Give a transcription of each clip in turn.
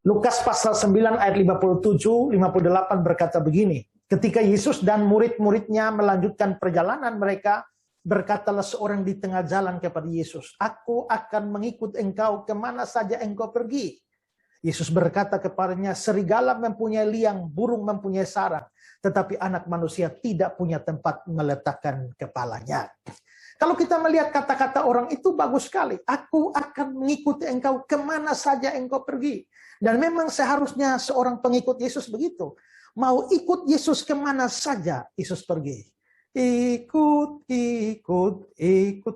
Lukas pasal 9 ayat 57-58 berkata begini. Ketika Yesus dan murid-muridnya melanjutkan perjalanan mereka, berkatalah seorang di tengah jalan kepada Yesus, "Aku akan mengikut engkau kemana saja engkau pergi." Yesus berkata kepadanya, "Serigala mempunyai liang, burung mempunyai sarang, tetapi anak manusia tidak punya tempat meletakkan kepalanya." Kalau kita melihat kata-kata orang itu bagus sekali. Aku akan mengikuti engkau kemana saja engkau pergi. Dan memang seharusnya seorang pengikut Yesus begitu. Mau ikut Yesus kemana saja Yesus pergi. Ikut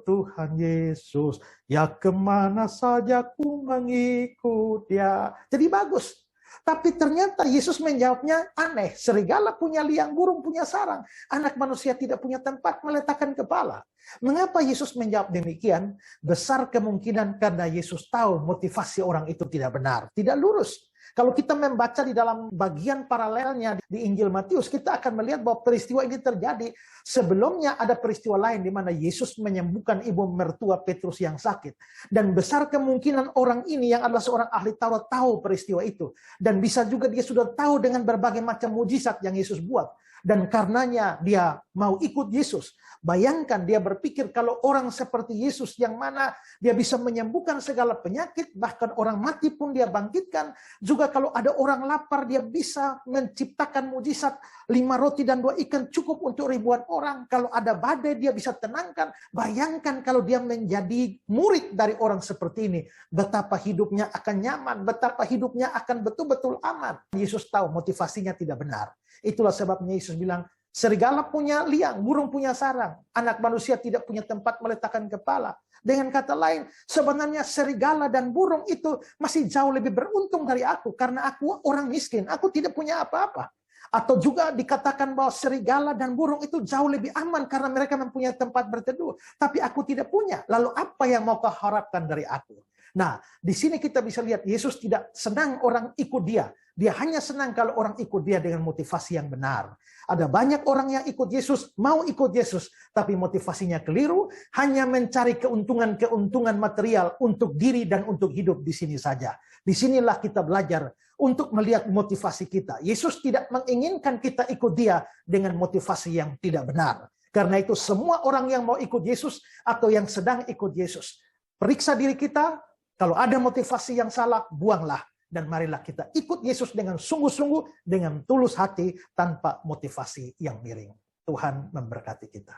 Tuhan Yesus. Ya kemana saja ku mengikut dia. Jadi bagus. Tapi ternyata Yesus menjawabnya aneh. Serigala punya liang, burung punya sarang. Anak manusia tidak punya tempat meletakkan kepala. Mengapa Yesus menjawab demikian? Besar kemungkinan karena Yesus tahu motivasi orang itu tidak benar, tidak lurus. Kalau kita membaca di dalam bagian paralelnya di Injil Matius, kita akan melihat bahwa peristiwa ini terjadi. Sebelumnya ada peristiwa lain di mana Yesus menyembuhkan ibu mertua Petrus yang sakit. Dan besar kemungkinan orang ini yang adalah seorang ahli Taurat tahu peristiwa itu. Dan bisa juga dia sudah tahu dengan berbagai macam mujizat yang Yesus buat. Dan karenanya dia mau ikut Yesus. Bayangkan dia berpikir kalau orang seperti Yesus yang mana dia bisa menyembuhkan segala penyakit, bahkan orang mati pun dia bangkitkan. Juga kalau ada orang lapar dia bisa menciptakan mujizat 5 roti dan 2 ikan cukup untuk ribuan orang. Kalau ada badai dia bisa tenangkan. Bayangkan kalau dia menjadi murid dari orang seperti ini. Betapa hidupnya akan nyaman, betapa hidupnya akan betul-betul aman. Yesus tahu motivasinya tidak benar. Itulah sebabnya Yesus bilang, serigala punya liang, burung punya sarang. Anak manusia tidak punya tempat meletakkan kepala. Dengan kata lain, sebenarnya serigala dan burung itu masih jauh lebih beruntung dari aku. Karena aku orang miskin, aku tidak punya apa-apa. Atau juga dikatakan bahwa serigala dan burung itu jauh lebih aman karena mereka mempunyai tempat berteduh. Tapi aku tidak punya. Lalu apa yang mau kau harapkan dari aku? Nah, di sini kita bisa lihat Yesus tidak senang orang ikut dia. Dia hanya senang kalau orang ikut dia dengan motivasi yang benar. Ada banyak orang yang ikut Yesus, mau ikut Yesus, tapi motivasinya keliru, hanya mencari keuntungan material untuk diri dan untuk hidup di sini saja. Disinilah kita belajar untuk melihat motivasi kita. Yesus tidak menginginkan kita ikut dia dengan motivasi yang tidak benar. Karena itu semua orang yang mau ikut Yesus atau yang sedang ikut Yesus, periksa diri kita, kalau ada motivasi yang salah, buanglah. Dan marilah kita ikut Yesus dengan sungguh-sungguh, dengan tulus hati, tanpa motivasi yang miring. Tuhan memberkati kita.